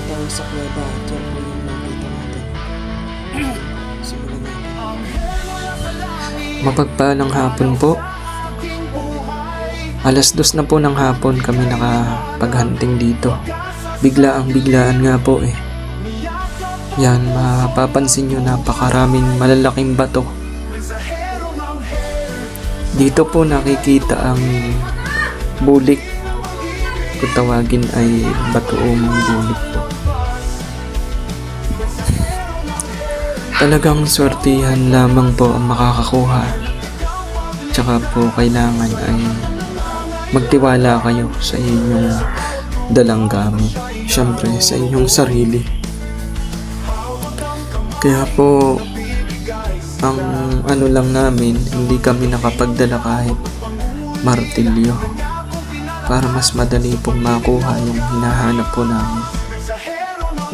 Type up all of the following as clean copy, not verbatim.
tayo sa kuweba at yan po yung makita natin. Simulan natin. Mapagpalang hapon po. Alas 2 na po ng hapon kami nakapaghanting dito. Biglaan nga po eh. Yan, mapapansin nyo napakaraming malalaking bato. Dito po nakikita ang bulik. Kung tawagin ay bato o bulik po. Talagang swertihan lamang po ang makakakuha. Tsaka po kailangan ay magtiwala kayo sa inyong dalang gamit. Siyempre sa inyong sarili. Kaya po ang ano lang namin, hindi kami nakapagdala kahit martilyo para mas madali pong makuha yung hinahanap po namin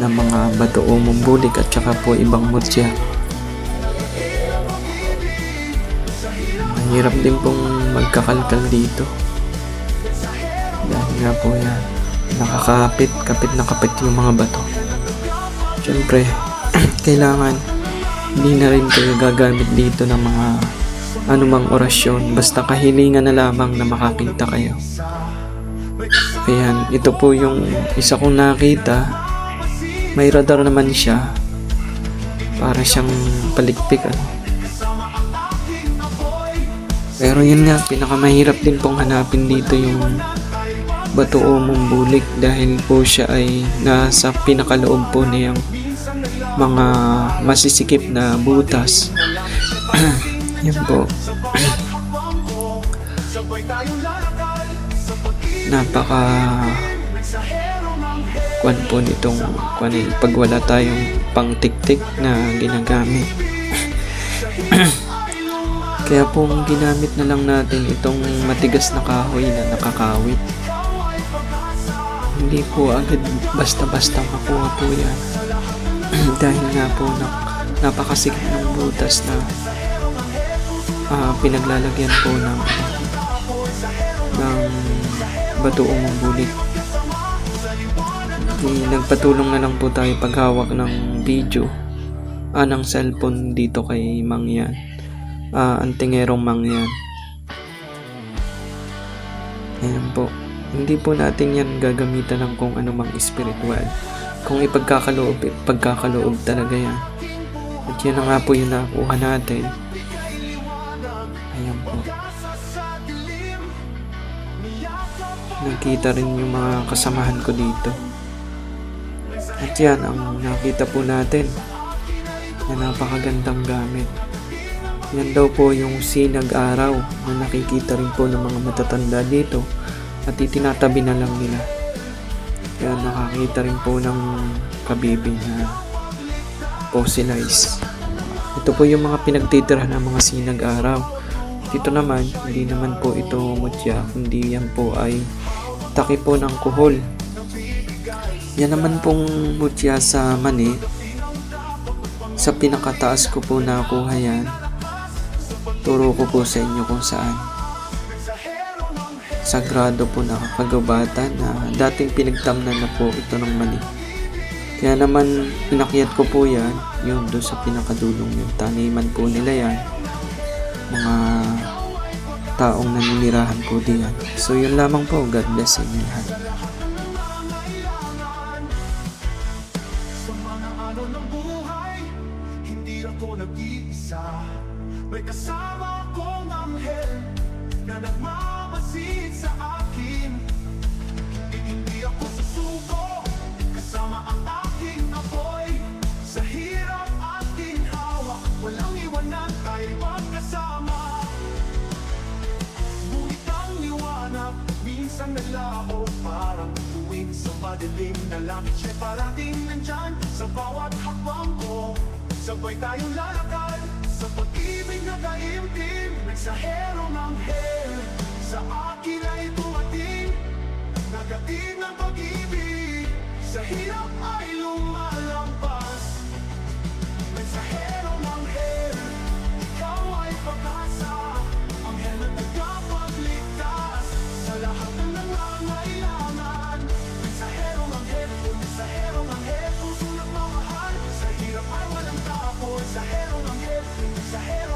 ng mga bato o mumbulik at saka po ibang mutya. Mahirap din pong magkakalkal dito dahil nga po yan kapit na kapit yung mga bato. Siyempre kailangan hindi na rin kayo gagamit dito ng mga anumang orasyon, basta kahilingan na lamang na makakita kayo. Ayan, ito po yung isa kong nakita. May radar naman siya. Para siyang palikpik ano. Pero yun nga, pinakamahirap din pong hanapin dito yung bato o mumbulik dahil po siya ay nasa pinakaloob po niyang mga masisikip na butas. Yan po. Napaka kwan po nitong pag wala tayong pang tik-tik na ginagamit. Kaya po ginamit na lang natin itong matigas na kahoy na nakakawit. Hindi po agad basta-basta makuha po yan. Dahil nga po napakasikip ng butas na pinaglalagyan po ng bato o mumbulik. Nagpatulong na lang po tayo paghawak ng video ng cellphone dito kay Mang Yan, antingerong Mang Yan. Ayan po, hindi po natin yan gagamitan ng kung anumang spiritual. Kung ipagkakaloob talaga yan. At yan na nga po yung nakuha natin. Ayan po. Nakita rin yung mga kasamahan ko dito. At yan ang nakita po natin na napakagandang gamit. Yan daw po yung sinag araw na nakikita rin po ng mga matatanda dito at itinatabi na lang nila. Kaya nakakita rin po ng kabibi na fossilized. Ito po yung mga pinagtitirhan ng mga sinag araw. Dito naman, hindi naman po ito mutya, kundi yan po ay taki po ng kuhol. Yan naman pong mutya sa mani. Sa pinakataas ko po nakuha yan. Turo ko po sa inyo kung saan. Sagrado po na kagubatan na dating pinagtamnan na po ito ng mani. Kaya naman pinakyat ko po yan, yun doon sa pinakadulong yung taniman po nila yan. Mga taong naninirahan po diyan. So yun lamang po, God bless inyo lahat. Hindi ako nag-iisa, may kasama akong anghel na nagmamasid sa akin. Hindi ako susuko, kasama ang aking apoy. Sa hirap aking hawak, walang iwanan tayo magkasama. Ngunit ang liwanag, minsan nalao, parang tuwing sa madilim na langit. Siya'y parating nandyan sa bawat hakbang ko. Sabay tayong lalakad sa pag-ibig na kaimtim. Mensaherong anghel sa akin ay dumating, nagatid ng pag-ibig, sa hirap ay lumalampas. Mensaherong anghel, ikaw ay pag-asa, anghel na nagkapagligtas sa lahat ng nangangailangan. Mensaherong anghel, mensaherong anghel. Mensaherong anghel, mensahero